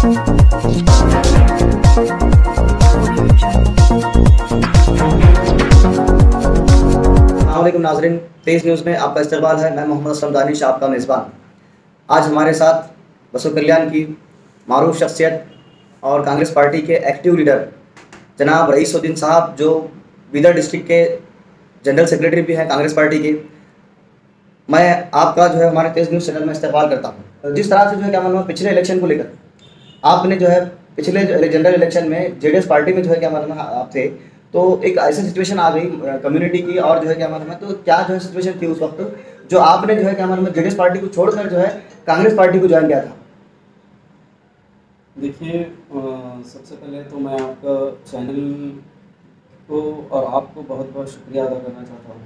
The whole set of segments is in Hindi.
अस्सलामुअलैकुम नाज़रीन, तेज़ न्यूज़ में आपका इस्तकबाल है। मैं मोहम्मद असलम दानिश, आपका मेज़बान। आज हमारे साथ बसव कल्याण की मारूफ शख्सियत और कांग्रेस पार्टी के एक्टिव लीडर जनाब रईसुद्दीन साहब, जो बीदर डिस्ट्रिक्ट के जनरल सेक्रेटरी भी हैं कांग्रेस पार्टी के। मैं आपका जो है हमारे तेज़ न्यूज़ चैनल में इस्तेमाल करता हूँ। जिस तरह से जो है क्या मालूम है, पिछले इलेक्शन को लेकर आपने जो है पिछले जनरल इलेक्शन में जेडीएस पार्टी में जो है क्या मालूम है आप थे, तो एक ऐसी सिचुएशन आ गई कम्युनिटी की, और जो है क्या मालूम है, तो क्या जो है सिचुएशन थी उस वक्त जो आपने जो है क्या मालूम है जेडीएस पार्टी को छोड़कर जो है कांग्रेस पार्टी को ज्वाइन किया था? देखिए, सबसे पहले तो मैं आपका चैनल को और आपको बहुत बहुत शुक्रिया अदा करना चाहता हूँ,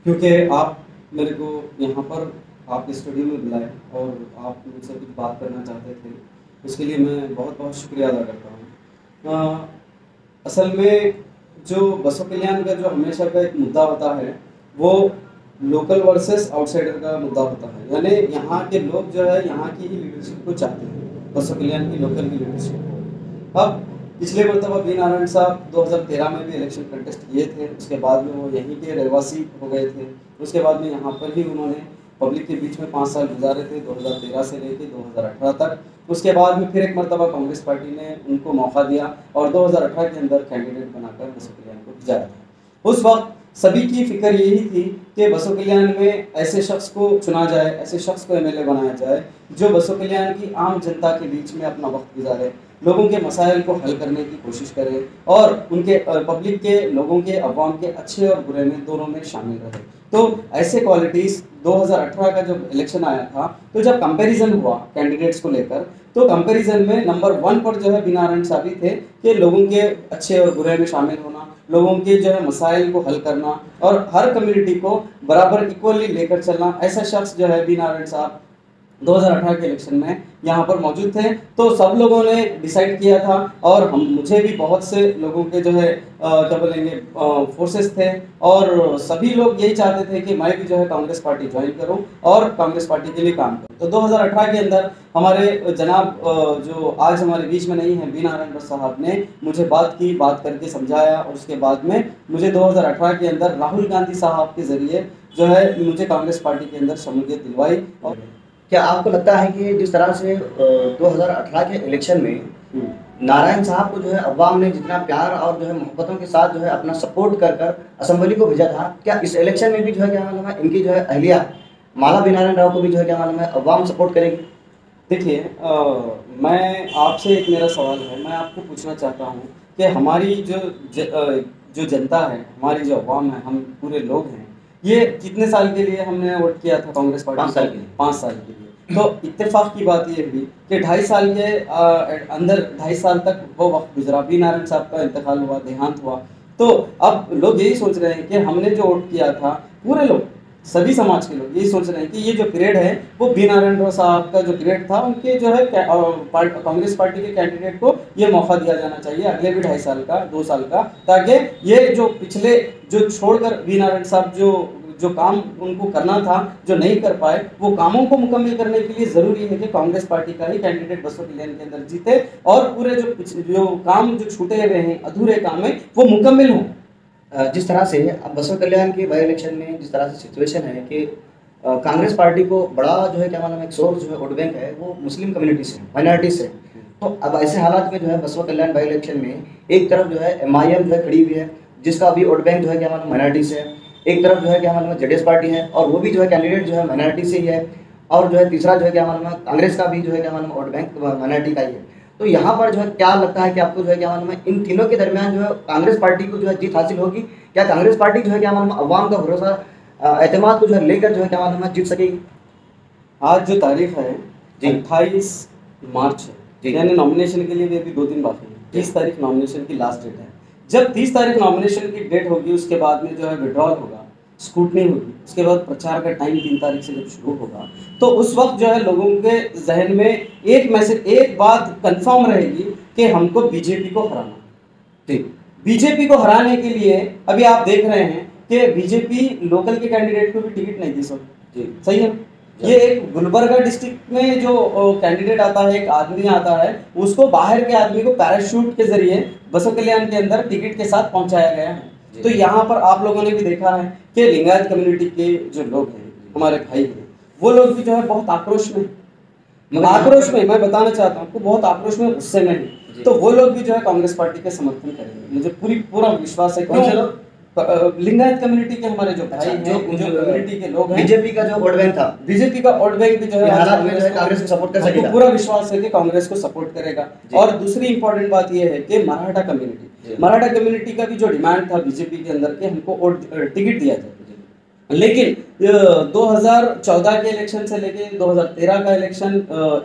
क्योंकि आप मेरे को यहाँ पर आपके स्टूडियो में बुलाए और आप मुझसे कुछ बात करना चाहते थे। उसके लिए मैं बहुत बहुत शुक्रिया अदा करता हूँ। असल में जो बसव कल्याण का जो हमेशा का एक मुद्दा होता है, वो लोकल वर्सेस आउटसाइडर का मुद्दा होता है। यानी यहाँ के लोग जो है यहाँ की ही लीडरशिप को चाहते हैं, बसव कल्याण की लोकल की लीडरशिप। अब पिछले मरतबा बी नारायण साहब 2013 में भी इलेक्शन कंटेस्ट किए थे, उसके बाद में वो यहीं के रहवासी हो गए थे। उसके बाद में यहाँ पर ही उन्होंने पब्लिक के बीच में 5 साल गुजारे थे, 2013 से लेकर 2018 तक। उसके बाद में फिर एक मरतबा कांग्रेस पार्टी ने उनको मौका दिया और 2018 के अंदर कैंडिडेट बनाकर बसव कल्याण को भिजाया था। उस वक्त सभी की फिक्र यही थी कि बसव कल्याण में ऐसे शख्स को चुना जाए, ऐसे शख्स को एमएलए बनाया जाए जो बसव कल्याण की आम जनता के बीच में अपना वक्त गुजारे, लोगों के मसाइल को हल करने की कोशिश करे और उनके पब्लिक के, लोगों के, अवाम के अच्छे और बुरे में दोनों में शामिल रहे। तो ऐसे क्वालिटीज़ 2018 का जब इलेक्शन आया था, तो जब कंपैरिजन हुआ कैंडिडेट्स को लेकर, तो कंपैरिजन में नंबर 1 पर जो है बी नारायण साहब ही थे कि लोगों के अच्छे और बुरे में शामिल होना, लोगों के जो है मसाइल को हल करना और हर कम्युनिटी को बराबर इक्वली लेकर चलना। ऐसा शख्स जो है बी नारायण साहब 2018 के इलेक्शन में यहाँ पर मौजूद थे। तो सब लोगों ने डिसाइड किया था और मुझे भी बहुत से लोगों के जो है क्या बोलेंगे फोर्सेस थे, और सभी लोग यही चाहते थे कि मैं भी जो है कांग्रेस पार्टी ज्वाइन करूं और कांग्रेस पार्टी के लिए काम करूं। तो 2018 के अंदर हमारे जनाब जो आज हमारे बीच में नहीं है, बी नारायण साहब ने मुझे बात करके समझाया, और उसके बाद में मुझे 2018 के अंदर राहुल गांधी साहब के जरिए जो है मुझे कांग्रेस पार्टी के अंदर शमूलियत दिलवाई। और क्या आपको लगता है कि जिस तरह से 2018 के इलेक्शन में नारायण साहब को जो है अवाम ने जितना प्यार और जो है मोहब्बतों के साथ जो है अपना सपोर्ट कर कर असेंबली को भेजा था, क्या इस इलेक्शन में भी जो है क्या मालूम है इनकी जो है अहलिया माला बी नारायण राव को भी जो है क्या मालूम है अवाम सपोर्ट करेगी? देखिए, मैं आपसे एक मेरा सवाल है, मैं आपको पूछना चाहता हूँ कि हमारी जो जनता है, हमारी जो अवाम है, हम पूरे लोग हैं, ये कितने साल के लिए हमने वोट किया था कांग्रेस पार्टी? 5 साल के लिए। 5 साल के लिए। तो इत्तेफाक की बात ये हुई कि 2.5 साल के अंदर 2.5 साल तक वो वक्त गुजरा, बी नारायण साहब का इंतकाल हुआ, देहांत हुआ। तो अब लोग यही सोच रहे हैं कि हमने जो वोट किया था, पूरे लोग, सभी समाज के लोग यही सोच रहे हैं कि ये जो पीरियड है वो बी नारायण साहब का जो पीरियड था, उनके जो है कांग्रेस पार्टी के कैंडिडेट को ये मौका दिया जाना चाहिए अगले भी 2.5 साल का, 2 साल का, ताकि ये जो पिछले जो छोड़कर बी नारायण साहब जो काम उनको करना था, जो नहीं कर पाए, वो कामों को मुकम्मल करने के लिए ज़रूरी है कि कांग्रेस पार्टी का ही कैंडिडेट बसव कल्याण के अंदर जीते और पूरे जो काम जो छूटे हुए हैं, अधूरे काम है, वो मुकम्मल हों। जिस तरह से अब बसव कल्याण के बाई इलेक्शन में जिस तरह से सिचुएशन है कि कांग्रेस पार्टी को बड़ा जो है क्या मालूम एक सोर्स जो है वोट बैंक है वो मुस्लिम कम्युनिटी से, माइनॉरिटी से। तो अब ऐसे हालात में जो है बसव कल्याण बाई इलेक्शन में एक तरफ जो है MIM जो है खड़ी हुई है, जिसका भी वोट बैंक जो है क्या मालूम माइनॉरिटी से है, एक तरफ जो है क्या मालूम जेडीएस पार्टी है और वो भी जो है कैंडिडेट जो है माइनॉरिटी से ही है, और जो है तीसरा जो है क्या मालूम कांग्रेस का भी जो है क्या मालूम वोट बैंक माइनॉरिटी का ही है। तो यहाँ पर जो है क्या लगता है कि आपको जो है क्या मालूम है इन तीनों के दरमियान जो है कांग्रेस पार्टी को जो है जीत हासिल होगी? क्या कांग्रेस पार्टी जो है क्या मालूम अवाम का भरोसा एतमाद को जो है लेकर जो है क्या मालूम जीत सकेगी? आज जो तारीख है 28 मार्च है, यानी नॉमिनेशन के लिए भी 2 दिन बाकी है। 30 तारीख नॉमिनेशन की लास्ट डेट है। जब 30 तारीख नॉमिनेशन की डेट होगी, उसके बाद में जो है विड्रॉल होगा, स्क्रूटनी होगी, उसके बाद प्रचार का टाइम 3 तारीख से जब शुरू होगा, तो उस वक्त जो है लोगों के जहन में एक मैसेज, एक बात कंफर्म रहेगी कि हमको बीजेपी को हराना। ठीक, बीजेपी को हराने के लिए अभी आप देख रहे हैं कि बीजेपी लोकल के कैंडिडेट को भी टिकट नहीं दी सकती। सही है। ये एक गुलबर्गा डिस्ट्रिक्ट में जो कैंडिडेट आता है, एक आदमी आता है, उसको बाहर के आदमी को पैराशूट के जरिए बसव कल्याण के अंदर टिकट के साथ पहुंचाया गया है। तो यहाँ पर आप लोगों ने भी देखा है कि लिंगायत कम्युनिटी के जो लोग हैं, हमारे भाई हैं, वो लोग भी जो है बहुत आक्रोश में, मैं बताना चाहता हूँ आपको, बहुत आक्रोश में, गुस्से में है। तो वो लोग भी जो है कांग्रेस पार्टी का समर्थन करेंगे, मुझे पूरा विश्वास है। लिंगायत कम्युनिटी के हमारे जो भाई हैं, जो कम्युनिटी के लोग हैं, बीजेपी का जो वोट बैंक था, बीजेपी का वोट बैंक भी जो है हालात में जो है कांग्रेस को सपोर्ट कर सकेगा, पूरा विश्वास है कि कांग्रेस को सपोर्ट करेगा। और दूसरी इंपॉर्टेंट बात यह है कि मराठा कम्युनिटी का भी जो डिमांड था बीजेपी के अंदर के हमको टिकट दिया जाए, लेकिन 2014 के इलेक्शन से लेके 2013 का इलेक्शन,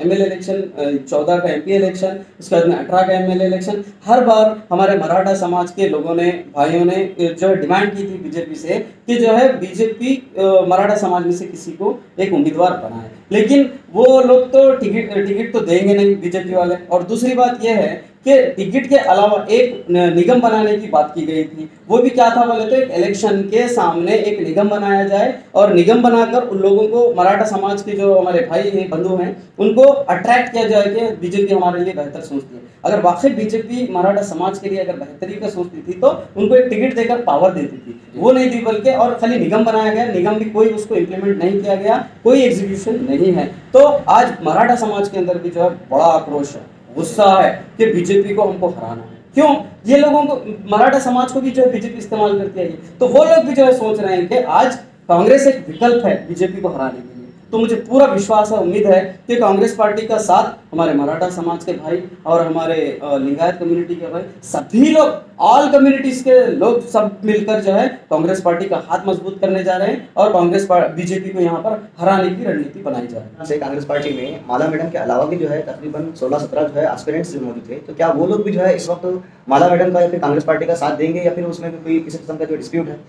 एमएलए इलेक्शन, 14 का एमपी इलेक्शन, उसके बाद में 18 का एमएलए इलेक्शन, हर बार हमारे मराठा समाज के लोगों ने, भाइयों ने जो है डिमांड की थी बीजेपी से कि जो है बीजेपी मराठा समाज में से किसी को एक उम्मीदवार बनाए, लेकिन वो लोग तो टिकट तो देंगे नहीं बीजेपी वाले। और दूसरी बात यह है कि टिकट के अलावा एक निगम बनाने की बात की गई थी, वो भी क्या था बोले तो एक इलेक्शन के सामने एक निगम बनाया जाए और निगम बनाकर उन लोगों को, मराठा समाज के जो हमारे भाई हैं, बंधु हैं, उनको अट्रैक्ट किया जाए कि बीजेपी हमारे लिए बेहतर सोचती है। अगर वाकई बीजेपी मराठा समाज के लिए अगर बेहतरी का सोचती थी तो उनको एक टिकट देकर पावर देती थी, वो नहीं दी, बल्कि और खाली निगम बनाया गया, निगम भी कोई उसको इम्प्लीमेंट नहीं किया गया, कोई एग्जीक्यूशन नहीं है। तो आज मराठा समाज के अंदर भी जो है बड़ा आक्रोश है, गुस्सा है कि बीजेपी को हमको हराना है। क्यों? ये लोगों को, मराठा समाज को भी जो है बीजेपी इस्तेमाल करती है, तो वो लोग भी जो है सोच रहे हैं कि आज कांग्रेस एक विकल्प है बीजेपी को हराने के लिए। तो मुझे पूरा विश्वास है, उम्मीद है कि कांग्रेस पार्टी का साथ हमारे मराठा समाज के भाई और हमारे लिंगायत कम्युनिटी के भाई, सभी लोग, ऑल कम्युनिटीज के लोग सब मिलकर जो है कांग्रेस पार्टी का हाथ मजबूत करने जा रहे हैं और कांग्रेस बीजेपी को यहाँ पर हराने की रणनीति बनाई जा रही है। कांग्रेस पार्टी में माला मैडम के अलावा भी जो है तकरीबन 16-17 जो है एस्पिरेंट्स मौजूद थे, तो क्या वो लोग भी जो है इस वक्त माला मैडम का या फिर कांग्रेस पार्टी का साथ देंगे या फिर उसमें भी कोई किसी किस्म का जो डिस्प्यूट है?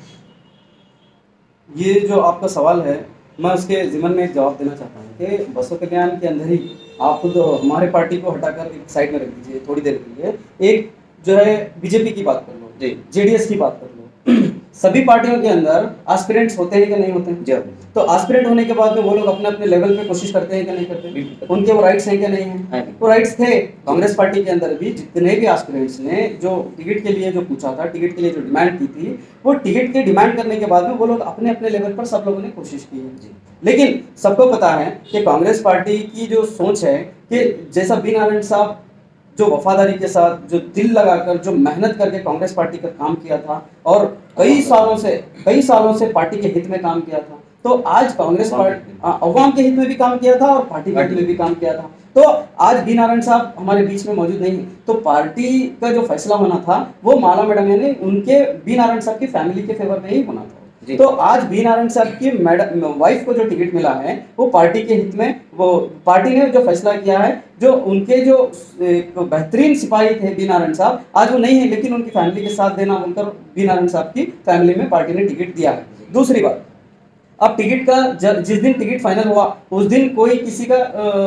ये जो आपका सवाल है, मैं उसके ज़िम्मन में एक जवाब देना चाहता हूँ कि बसव कल्याण के अंदर ही आप खुद हमारे पार्टी को हटाकर एक साइड में रख दीजिए थोड़ी देर के लिए, एक जो है बीजेपी की बात कर लो, जेडीएस की बात कर लो, सभी पार्टियों के अंदर एस्पिरेंट्स होते हैं कि नहीं होते हैं? तो एस्पिरेंट होने के बाद में वो लोग अपने अपने लेवल पे कोशिश करते हैं कि नहीं करते? उनके वो राइट्स हैं कि नहीं है? वो राइट्स थे। कांग्रेस पार्टी के अंदर भी जितने भी एस्पिरेंट्स ने जो टिकट के लिए जो पूछा था, टिकट के लिए जो डिमांड की थी, वो टिकट की डिमांड करने के बाद में वो लोग अपने अपने लेवल पर सब लोगों ने कोशिश की है। लेकिन सबको पता है कि कांग्रेस पार्टी की जो सोच है कि जैसा बी नारायण साहब जो वफादारी के साथ, जो दिल लगाकर, जो मेहनत करके कांग्रेस पार्टी का काम किया था और कई सालों से पार्टी के हित में काम किया था, तो आज कांग्रेस पार्टी अवाम के हित में भी काम किया था और पार्टी के हित में भी काम किया था। तो आज बी नारायण साहब हमारे बीच में मौजूद नहीं है, तो पार्टी का जो फैसला होना था वो माला मैडम यानी उनके बी नारायण साहब की फैमिली के फेवर में ही होना था। तो आज बी नारायण साहब की मैडम वाइफ को जो टिकट मिला है वो पार्टी के हित में, वो पार्टी ने जो फैसला किया है, जो उनके जो बेहतरीन सिपाही थे बी नारायण साहब, आज वो नहीं है, लेकिन उनकी फैमिली के साथ देना बोलकर बी नारायण साहब की फैमिली में पार्टी ने टिकट दिया है। दूसरी बात, अब टिकट का जिस दिन टिकट फाइनल हुआ उस दिन कोई किसी का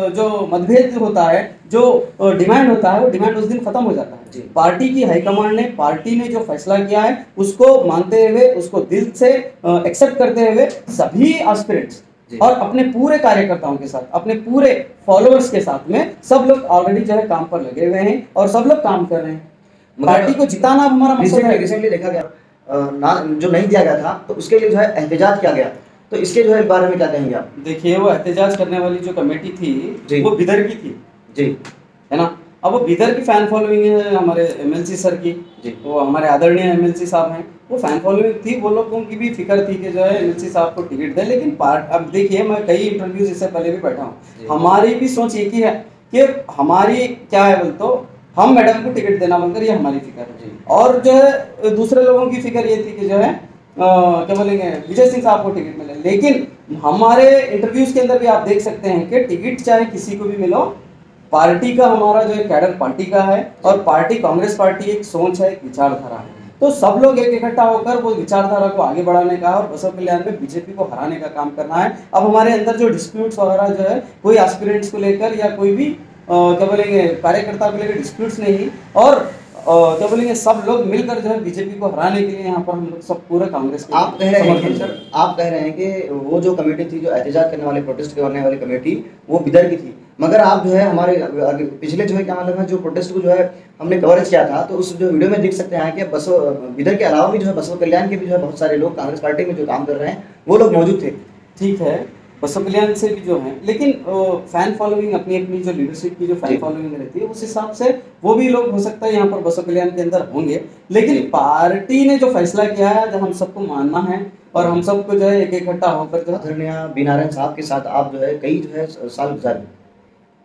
जो मतभेद होता है, जो डिमांड होता है, वो डिमांड उस दिन खत्म हो जाता है। पार्टी की हाईकमांड ने, पार्टी ने जो फैसला किया है उसको मानते हुए, उसको दिल से एक्सेप्ट करते हुए सभी एस्पिरेंट्स और अपने पूरे कार्यकर्ताओं के साथ, अपने पूरे फॉलोअर्स के साथ में सब लोग ऑलरेडी जो है काम पर लगे हुए हैं और सब लोग काम कर रहे हैं। पार्टी को जिताना हमारा मकसद है। रिसेंटली देखा गया जो नहीं दिया गया था तो उसके लिए जो है एहतजाज किया गया, तो इसके जो है बारे में क्या कहेंगे आप? देखिए, वो एहतजाज करने वाली जो कमेटी थी वो बिदर की थी जी, है ना। अब वो बिदर की फैन फॉलोइंग है हमारे एमएलसी सर की जी, वो हमारे आदरणीय एमएलसी साहब हैं, वो फैन फॉलोइंग थी, वो लोगों की भी फिक्र थी कि जो है एमएलसी साहब को टिकट दें। लेकिन अब देखिए, मैं कई इंटरव्यूज इससे पहले भी बैठा हूँ, हमारी भी सोच एक ही है कि हमारी क्या है बोल तो हम मैडम को टिकट देना बोलकर ये हमारी फिक्र है। और जो है दूसरे लोगों की फिक्र ये थी कि जो है क्या बोलेंगे विजय सिंह साहब को टिकट मिले। लेकिन हमारे इंटरव्यूज के अंदर भी आप देख सकते हैं कि टिकट चाहे किसी को भी मिलो, पार्टी का हमारा जो है कैडर पार्टी का है और पार्टी कांग्रेस पार्टी एक सोच है, एक विचारधारा है, तो सब लोग एक इकट्ठा होकर वो विचारधारा को आगे बढ़ाने का और बसव कल्याण में बीजेपी को हराने का काम करना है। अब हमारे अंदर जो डिस्प्यूट्स वगैरह जो है कोई एस्पिरेंट्स को लेकर या कोई भी क्या बोलेंगे कार्यकर्ता को लेकर डिस्प्यूट्स नहीं, और क्या बोलेंगे, सब लोग मिलकर जो है बीजेपी को हराने के लिए यहाँ पर हम लोग सब पूरा कांग्रेस के आप कह रहे हैं समर्थन कि कर। आप कह रहे हैं कि वो जो कमेटी थी, जो एहतजाज करने वाले, प्रोटेस्ट करने वाली कमेटी, वो बिदर की थी। मगर आप जो है हमारे पिछले जो है क्या मतलब है, जो प्रोटेस्ट को जो है हमने कवरेज किया था, तो उस जो वीडियो में देख सकते हैं कि बसो बिदर के अलावा भी जो है बसव कल्याण के भी जो है बहुत सारे लोग कांग्रेस पार्टी में जो काम कर रहे हैं वो लोग मौजूद थे। ठीक है, बसव कल्याण से भी जो है, लेकिन फैन फॉलोइंग अपनी अपनी जो लीडरशिप की जो फैन फॉलोइंग रहती है उस हिसाब से वो भी लोग हो सकता है यहाँ पर बसव कल्याण के अंदर होंगे, लेकिन पार्टी ने जो फैसला किया है जो हम सबको मानना है और हम सबको जो है एक इकट्ठा होकर जो आदरणीय बी नारायण साहब के साथ आप जो है कई जो है साल गुजारे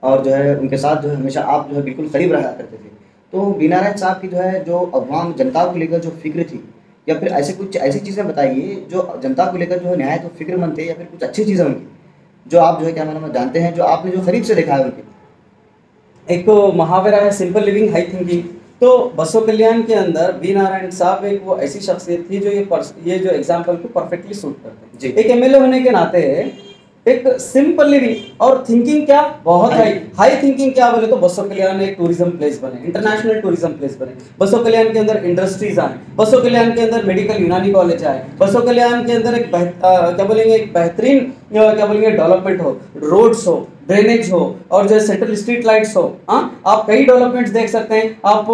और जो है उनके साथ जो है हमेशा आप जो है बिल्कुल करीब रहा करते थे। तो बी नारायण साहब की जो है जो अवाम जनता को लेकर जो फिक्र थी, या फिर ऐसे कुछ ऐसी चीज़ें बताइए जो जनता को लेकर जो है नहायत फिक्रमंद थे, या फिर कुछ अच्छी चीज़ें उनकी जो आप जो है क्या मतलब जानते हैं, जो आपने जो करीब से देखा है उनके। एक तो मुहावरा है सिंपल लिविंग हाई थिंकिंग। तो बसव कल्याण के अंदर बी नारायण साहब एक वो ऐसी शख्सियत थी जो ये जो एग्जाम्पल को परफेक्टली सूट करते हैं। एक एमएलए होने के नाते एक सिंपल लिविंग और थिंकिंग क्या बहुत हाई थिंकिंग क्या बोले तो बसव कल्याण एक टूरिज्म प्लेस बने, इंटरनेशनल टूरिज्म प्लेस बने। बसव कल्याण के अंदर इंडस्ट्रीज आए, बसव कल्याण के अंदर मेडिकल यूनानी कॉलेज आए, बसव कल्याण के अंदर एक क्या बोलेंगे एक बेहतरीन क्या बोलेंगे डेवलपमेंट हो, रोड्स हो, ड्रेनेज हो और जो सेंट्रल स्ट्रीट लाइट्स हो। आप कई डेवलपमेंट्स देख सकते हैं। आप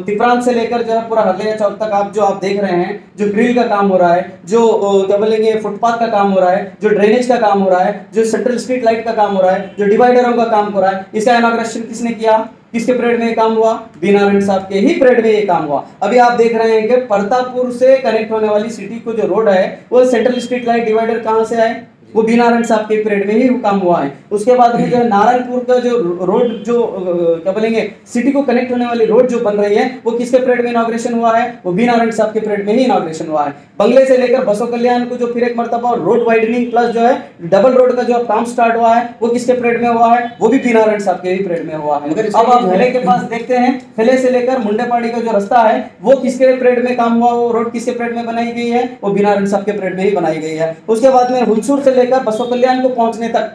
तिपरान से लेकर जो है पूरा हरलिया चौक तक आप देख रहे हैं, जो ग्रिल का काम हो रहा है, जो क्या बोलेंगे फुटपाथ का काम हो रहा है, जो ड्रेनेज का काम हो रहा है, जो सेंट्रल स्ट्रीट लाइट का काम हो रहा है, जो डिवाइडरों का काम हो रहा है, इसका इनॉग्रेशन किसने किया, किसके पीरियड में ये काम हुआ, बी नारायण साहब के ही पीरियड में ये काम हुआ। अभी आप देख रहे हैं कि परतापुर से कनेक्ट होने वाली सिटी को जो रोड है वो सेंट्रल स्ट्रीट लाइट डिवाइडर कहां से आए, वो बी नारायण साहब के पीरियड में ही वो काम हुआ है। उसके बाद में जो है नारायणपुर का जो रोड जो क्या बोलेंगे सिटी को कनेक्ट होने वाली रोड जो बन रही है वो किसके पीरियड में इनॉग्रेशन हुआ है, वो बी नारायण साहब के पीरियड में ही इनॉग्रेशन हुआ है। बंगले से लेकर बसव कल्याण को जो फिर एक मर्तबा रोड वाइडनिंग प्लस जो है डबल रोड का जो काम स्टार्ट हुआ है वो किसके पीरियड में हुआ है, वो भी बी नारायण साहब के ही पीरियड में हुआ है। अब आप फैले के पास देखते हैं, फैले से लेकर मुंडेपाड़ी का जो रास्ता है वो किसके पीरियड में काम हुआ, वो रोड किसके पीरियड में बनाई गई है, वो बी नारायण साहब के पीरियड में ही बनाई गई है। उसके बाद में हुलसूर से लेकर बसव कल्याण को पहुंचने तक,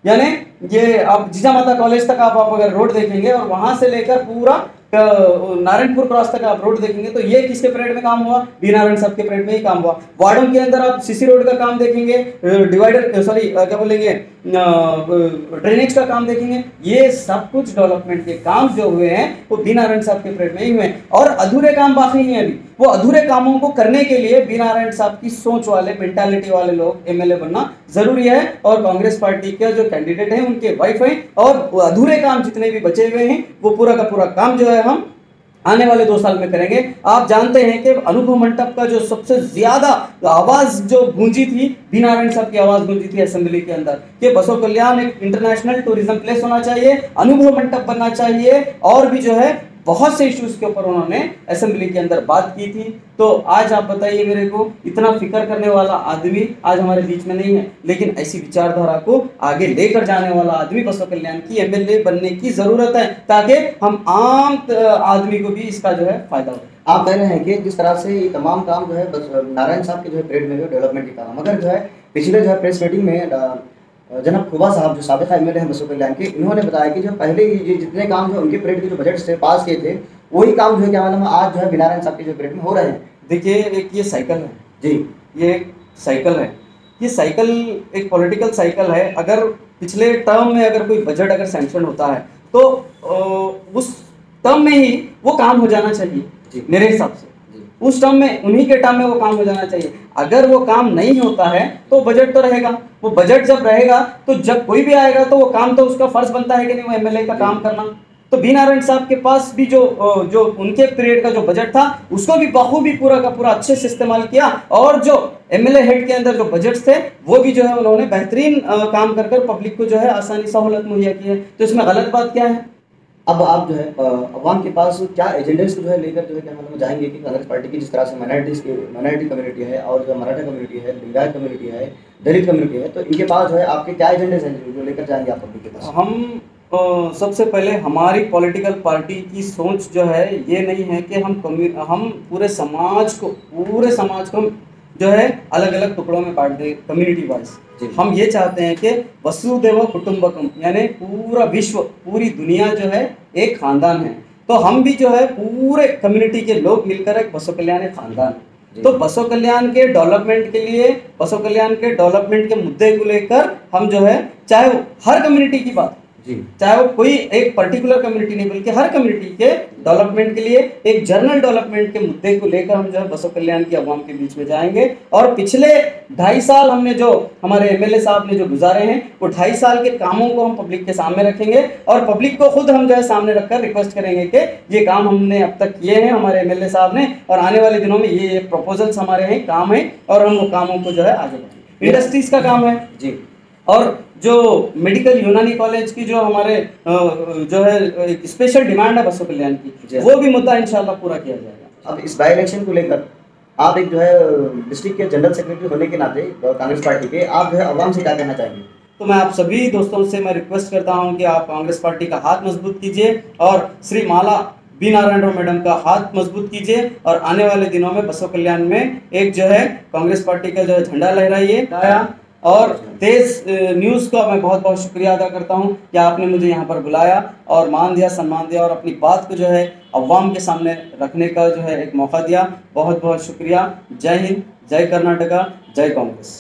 यानी ये आप जीजा माता कॉलेज तक आप अगर रोड देखेंगे और वहां से लेकर पूरा नारायणपुर क्रॉस तक आप रोड देखेंगे तो ये किसके पीरियड में काम हुआ, बी नारायण साहब के पीरियड में ही काम हुआ। वार्डों के अंदर आप सीसी रोड का काम देखेंगे, डिवाइडर सॉरी क्या बोलेंगे ड्रेनेज का काम देखेंगे, ये सब कुछ डेवलपमेंट के काम जो हुए हैं वो बी नारायण साहब के पीरियड में ही हुए हैं। और अधूरे काम बाकी हैं अभी, वो अधूरे कामों को करने के लिए बी नारायण साहब की सोच वाले मेंटालिटी वाले लोग एमएलए बनना जरूरी है। और कांग्रेस पार्टी के जो कैंडिडेट हैं उनके वाइफ हैं और अधूरे काम जितने भी बचे हुए हैं वो पूरा का पूरा काम जो है हम आने वाले 2 साल में करेंगे। आप जानते हैं कि अनुभव मंडप का जो सबसे ज्यादा आवाज जो गूंजी थी, बी नारायण साहब की आवाज गूंजी थी असेंबली के अंदर कि बसव कल्याण एक इंटरनेशनल टूरिज्म प्लेस होना चाहिए, अनुभव मंडप बनना चाहिए, और भी जो है बहुत से इश्यूज के ऊपर उन्होंने असेंबली के अंदर बात की थी। तो आज आप बताइए मेरे को, इतना फिक्र करने वाला आदमी आज हमारे बीच में नहीं है, लेकिन ऐसी विचारधारा को आगे लेकर जाने वाला आदमी बसव कल्याण की एमएलए बनने की जरूरत है ताकि हम आम आदमी को भी इसका जो है फायदा हो। आप कह रहे हैं कि जिस तरह से ये तमाम काम जो है बस नारायण साहब के जो है पीरियड में डेवलपमेंट के काम, मगर जो है पिछले जो है प्रेस मीटिंग में जनाब खुबा साहब जो साबिक़ा एमएलए हैं बसव कल्याण के, इन्होंने बताया कि जो पहले ये जितने काम जो उनके पीरियड के जो बजट से पास किए थे वही काम जो है क्या मालूम आज जो है बी नारायण साहब के जो पीरियड में हो रहे हैं। देखिए एक ये साइकिल है जी, ये एक साइकिल है, ये साइकिल एक पॉलिटिकल साइकिल है। अगर पिछले टर्म में अगर कोई बजट अगर सैंक्शन होता है तो उस टर्म में ही वो काम हो जाना चाहिए मेरे हिसाब से, उस टर्म में उन्हीं के टर्म में वो काम हो जाना चाहिए। अगर वो काम नहीं होता है तो बजट तो रहेगा, वो बजट जब रहेगा तो जब कोई भी आएगा तो वो काम तो उसका फर्ज बनता है कि नहीं वो एमएलए का काम करना। तो बी नारायण साहब के पास भी जो उनके पीरियड का जो बजट था उसको भी बखूबी पूरा का पूरा अच्छे से इस्तेमाल किया, और जो एमएलए हेड के अंदर जो बजट थे वो भी जो है उन्होंने बेहतरीन काम कर पब्लिक को जो है आसानी सहूलत मुहैया की है। तो इसमें गलत बात क्या है? अब आप जो है अवाम के पास क्या एजेंडेस को जो है लेकर जो है क्या मतलब जाएंगे कि कांग्रेस पार्टी की जिस तरह से माइनॉरिटी कम्युनिटी है और जो मराठा कम्युनिटी है, लिंगायत कम्युनिटी है, दलित कम्युनिटी है, तो इनके पास जो है आपके क्या एजेंडेस हैं जो लेकर जाएंगे आप पब्लिक के पास? हम सबसे पहले हमारी पॉलिटिकल पार्टी की सोच जो है ये नहीं है कि हम पूरे समाज को जो है अलग अलग टुकड़ों में बांट दें कम्युनिटी वाइज। हम ये चाहते हैं कि वसुधैव कुटुंबकम यानी पूरा विश्व पूरी दुनिया जो है एक खानदान है। तो हम भी जो है पूरे कम्युनिटी के लोग मिलकर एक बसो कल्याण एक खानदान है। तो बसो कल्याण के डेवलपमेंट के लिए, बसो कल्याण के डेवलपमेंट के मुद्दे को लेकर हम जो है, चाहे वो हर कम्युनिटी की बात जी, चाहे वो कोई एक पर्टिकुलर कम्युनिटी नहीं बल्कि हर कम्युनिटी के डेवलपमेंट के लिए एक जनरल डेवलपमेंट के मुद्दे को लेकर हम जो है बसो कल्याण की अवाम के बीच में जाएंगे। और पिछले 2.5 साल हमने जो हमारे एमएलए साहब ने जो गुजारे हैं, वो 2.5 साल के कामों को हम पब्लिक के सामने रखेंगे और पब्लिक को खुद हम जो है सामने रखकर रिक्वेस्ट करेंगे कि ये काम हमने अब तक किए हैं हमारे एमएलए साहब ने, और आने वाले दिनों में ये प्रपोजल्स हमारे हैं, काम है, और हम वो कामों को जो है आगे बढ़ाएंगे। इंडस्ट्रीज का काम है जी, और जो मेडिकल यूनानी कॉलेज की जो हमारे जो है एक स्पेशल डिमांड है बसो कल्याण की, वो भी मुद्दा इंशाल्लाह पूरा किया जाएगा। अब इस बाई इलेक्शन को लेकर आप एक जो है डिस्ट्रिक्ट के जनरल सेक्रेटरी होने के नाते कांग्रेस पार्टी के, आप जो है अवाम से क्या कहना चाहेंगे? तो मैं आप सभी दोस्तों से मैं रिक्वेस्ट करता हूं कि आप कांग्रेस पार्टी का हाथ मजबूत कीजिए और श्री माला बी नारायण राव मैडम का हाथ मजबूत कीजिए, और आने वाले दिनों में बसो कल्याण में एक जो है कांग्रेस पार्टी का जो है झंडा लहराइए। और तेज न्यूज़ का मैं बहुत बहुत शुक्रिया अदा करता हूं कि आपने मुझे यहां पर बुलाया और मान दिया, सम्मान दिया, और अपनी बात को जो है अवाम के सामने रखने का जो है एक मौका दिया। बहुत बहुत शुक्रिया। जय हिंद, जय कर्नाटका, जय कांग्रेस।